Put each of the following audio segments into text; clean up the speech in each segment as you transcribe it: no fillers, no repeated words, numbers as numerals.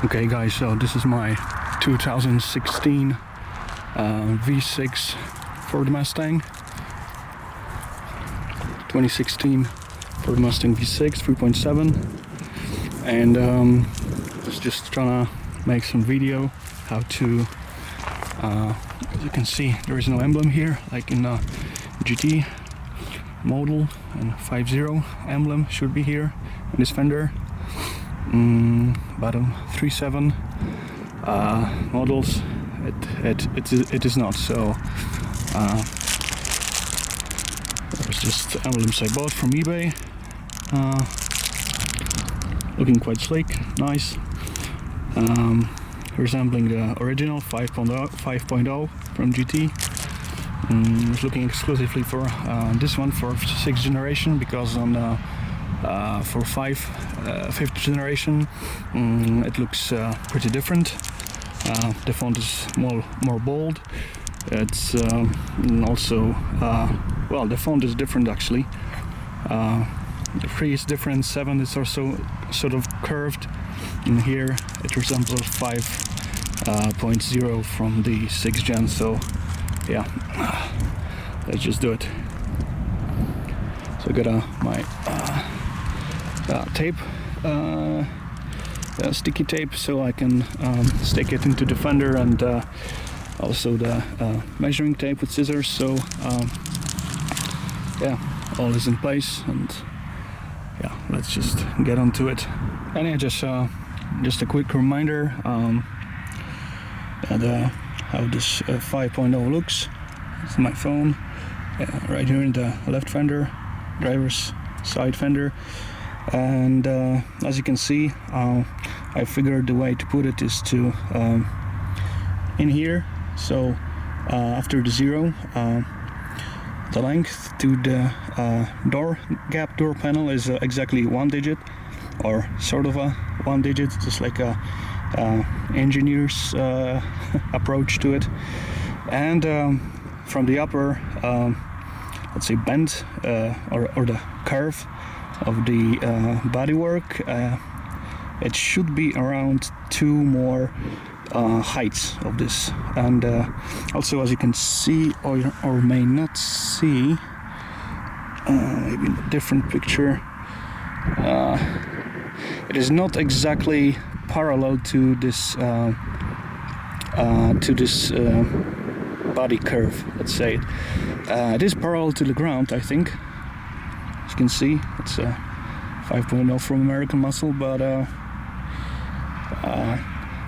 Okay guys, so this is my 2016 V6 Ford Mustang. 2016 Ford Mustang V6 3.7, and was just trying to make some video how to as you can see, there is no emblem here like in GT model, and 5.0 emblem should be here in this Fender. But on 3.7 models it is not, so there's just emblems I bought from eBay, looking quite sleek, nice, resembling the original 5.0 from GT. I was looking exclusively for this one for 6th generation, because on for 5th generation it looks pretty different. The font is more bold. It's also well, the font is different actually. The 3 is different, 7 is also sort of curved, and here it resembles 5.0 from the 6th gen. So yeah, let's just do it. So I got my tape, sticky tape, so I can stick it into the fender, and also the measuring tape with scissors. So yeah, all is in place, and yeah, let's just get onto it. And yeah, just a quick reminder how this 5.0 looks. It's my phone right here in the left fender, driver's side fender. And as you can see, I figured the way to put it is to in here. So after the 0, the length to the door panel is exactly 1 digit, or sort of a 1 digit, just like a engineer's approach to it. And from the upper, let's say bend or the curve of the bodywork, it should be around 2 more heights of this. And also, as you can see, or may not see, maybe in a different picture, it is not exactly parallel to this body curve, let's say. It is parallel to the ground, I think. As you can see, it's a 5.0 from American Muscle, but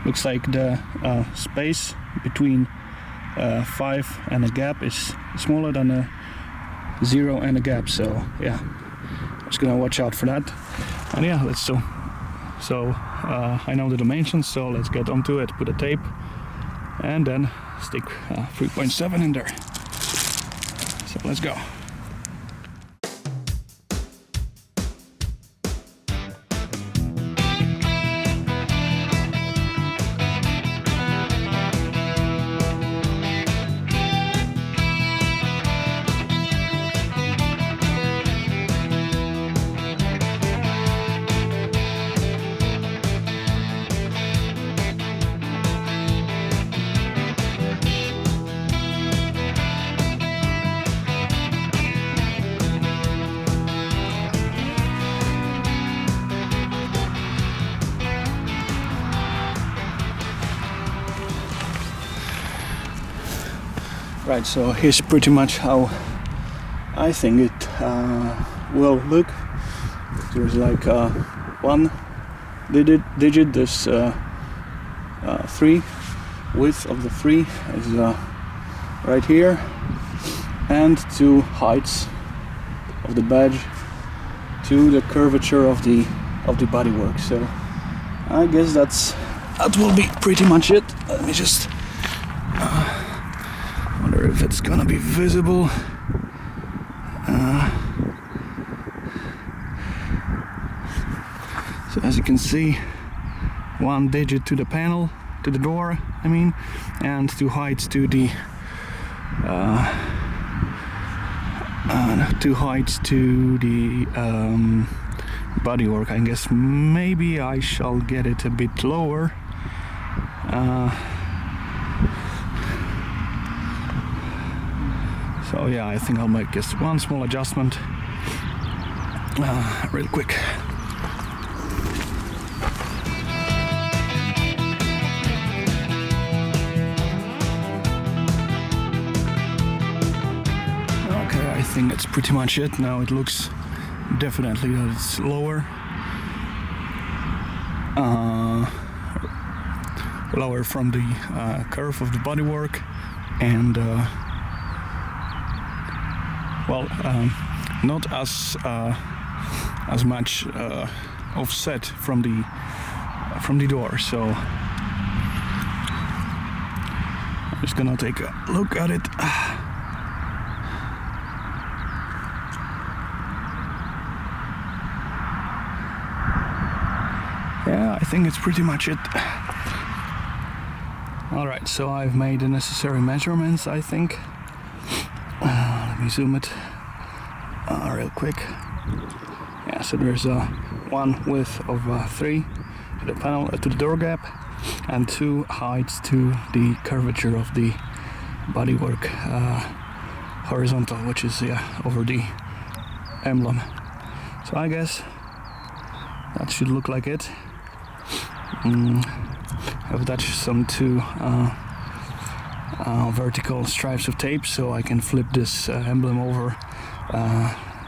looks like the space between 5 and a gap is smaller than a 0 and a gap. So yeah, I'm just gonna watch out for that. And yeah, let's do. So I know the dimensions, so let's get onto it. Put a tape and then stick 3.7 in there. So let's go. Right, so here's pretty much how I think it will look. There's like 1 digit, this 3, width of the 3 is right here, and 2 heights of the badge to the curvature of the bodywork. So I guess that will be pretty much it. Let me just wonder if it's gonna be visible. So as you can see, 1 digit to the panel, to the door, I mean, and 2 heights to the 2 heights to the bodywork. I guess maybe I shall get it a bit lower. So yeah, I think I'll make just one small adjustment real quick. Okay, I think that's pretty much it. Now it looks definitely that it's lower. Lower from the curve of the bodywork, and not as much offset from the door. So I'm just gonna take a look at it. Yeah, I think it's pretty much it. Alright, so I've made the necessary measurements, I think. Let me zoom it real quick. Yeah, so there's one width of 3 to the panel, to the door gap, and 2 heights to the curvature of the bodywork horizontal, which is over the emblem. So I guess that should look like it. I've attached some 2 vertical stripes of tape, so I can flip this emblem over,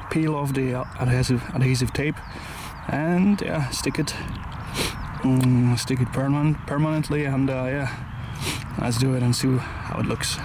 peel off the adhesive tape, and stick it permanently, and yeah, let's do it and see how it looks.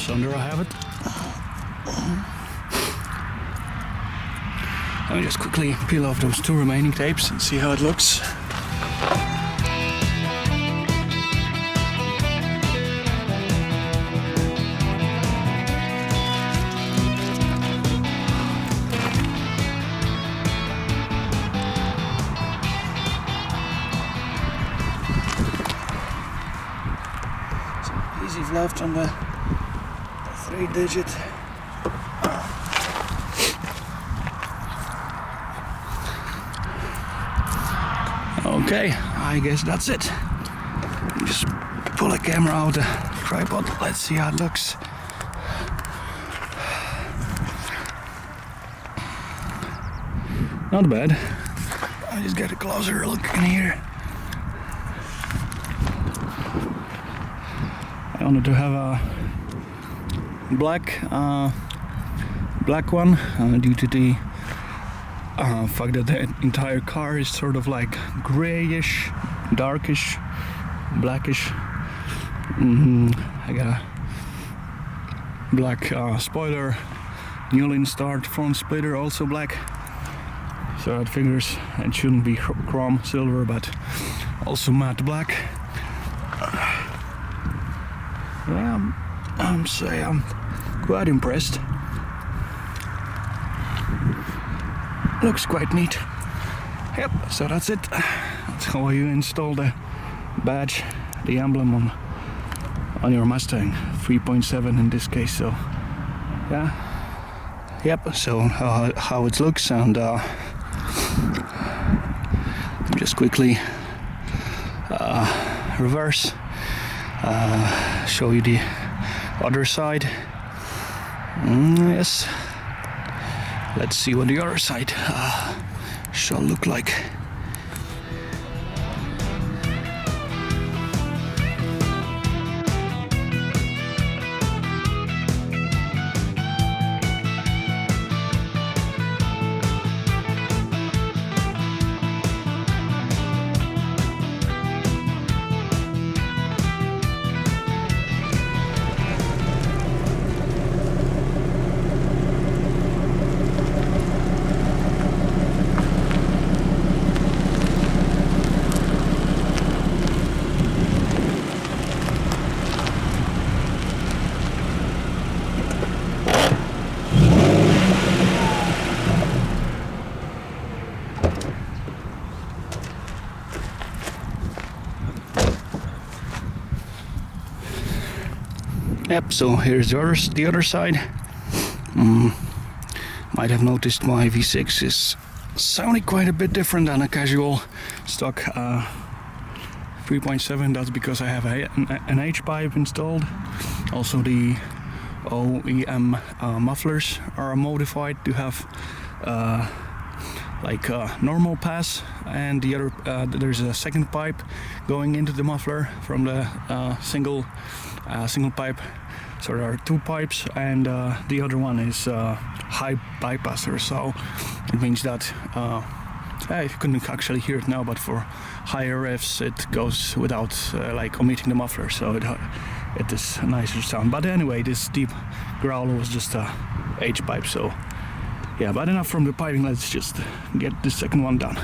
So there I have it. Let me just quickly peel off those 2 remaining tapes and see how it looks. Some adhesive left on the 3-digit. Okay, I guess that's it. Just pull the camera out of the tripod. Let's see how it looks. Not bad. I just get a closer look in here. I wanted to have a black one due to the fact that the entire car is sort of like grayish, darkish, blackish. I got a black spoiler, newly installed front splitter, also black, so that figures it shouldn't be chrome silver but also matte black. Yeah, I'm quite impressed. Looks quite neat. Yep, so that's it. That's how you install the badge, the emblem on your Mustang 3.7 in this case. So yeah, yep, so how it looks, and just quickly reverse, show you the other side. Yes, let's see what the other side shall look like. Yep, so here's the other side. Might have noticed my V6 is sounding quite a bit different than a casual stock 3.7. That's because I have an H-pipe installed. Also the OEM mufflers are modified to have like a normal pass, and the other there's a second pipe going into the muffler from the single pipe. So there are two pipes, and the other one is high bypasser. So it means that you couldn't actually hear it now, but for higher revs it goes without like omitting the muffler, so it is a nicer sound. But anyway, this deep growl was just a H pipe. So yeah, but enough from the piping. Let's just get the second one done.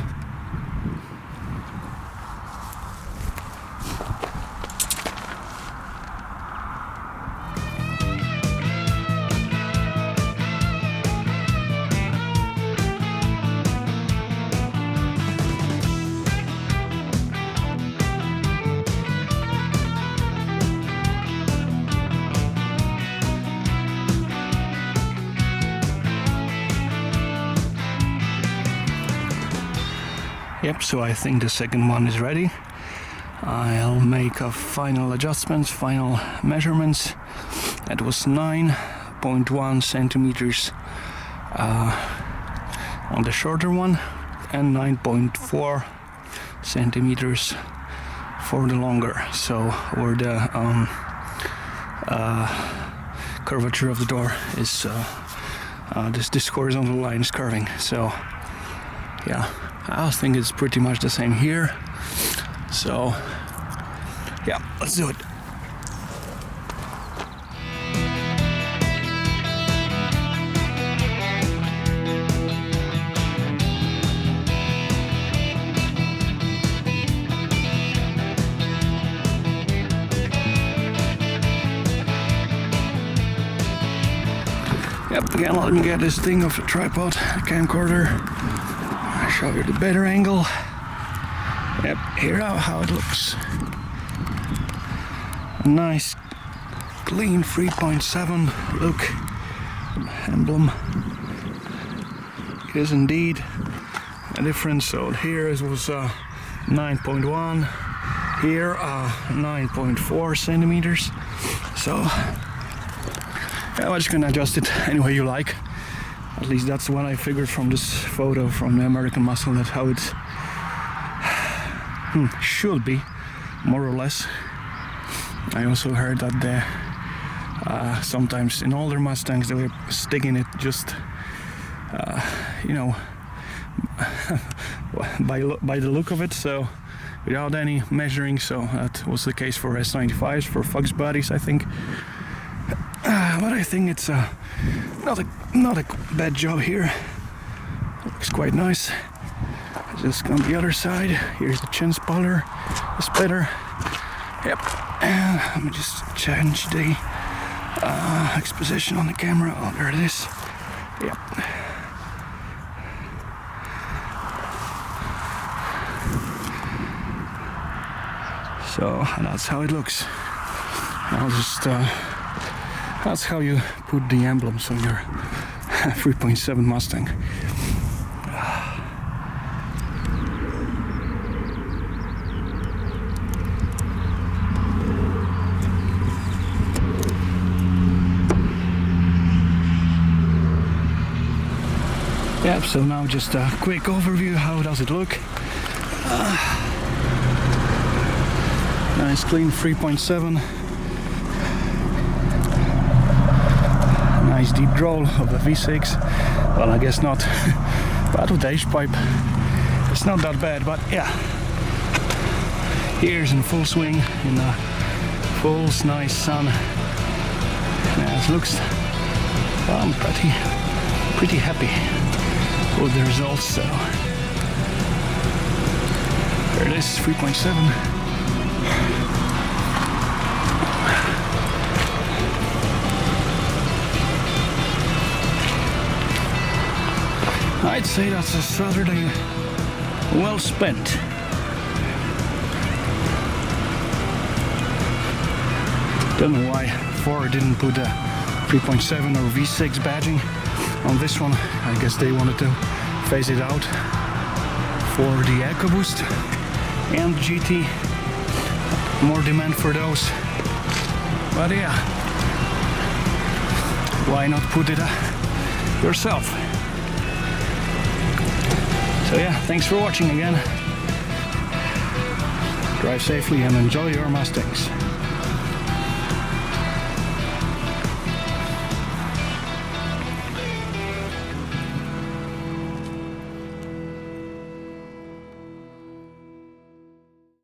Yep, so I think the second one is ready. I'll make a final adjustments, final measurements. It was 9.1 centimeters on the shorter one, and 9.4 centimeters for the longer. So where the curvature of the door is this horizontal line is curving. So yeah, I think it's pretty much the same here. So yeah, let's do it. Yep, again, let me get this thing off the tripod, camcorder. I'll show you the better angle. Yep, here how it looks. A nice, clean 3.7 look. Emblem. It is indeed a difference. So here it was 9.1. Here 9.4 centimeters. So yeah, I'm just gonna adjust it any way you like. At least that's what I figured from this photo from the American Muscle, that how it should be, more or less. I also heard that sometimes in older Mustangs they were sticking it just, you know, by the look of it, so without any measuring. So that was the case for S95s, for Fox bodies, I think. But I think it's not a bad job here. It looks quite nice. Just on the other side, here's the chin splitter. Yep. And let me just change the exposition on the camera. Oh, there it is. Yep. So that's how it looks. I'll just that's how you put the emblems on your 3.7 Mustang. Yep, so now just a quick overview. How does it look? Nice clean 3.7. Nice deep growl of the V6. Well, I guess not. But with the H-pipe, it's not that bad. But yeah, here's in full swing in the full nice sun. Yeah, it looks. Well, I'm pretty happy with the results. So there it is, 3.7. I'd say that's a Saturday well spent. Don't know why Ford didn't put a 3.7 or V6 badging on this one. I guess they wanted to phase it out for the EcoBoost and GT. More demand for those. But yeah, why not put it yourself? So yeah, thanks for watching again. Drive safely and enjoy your Mustangs.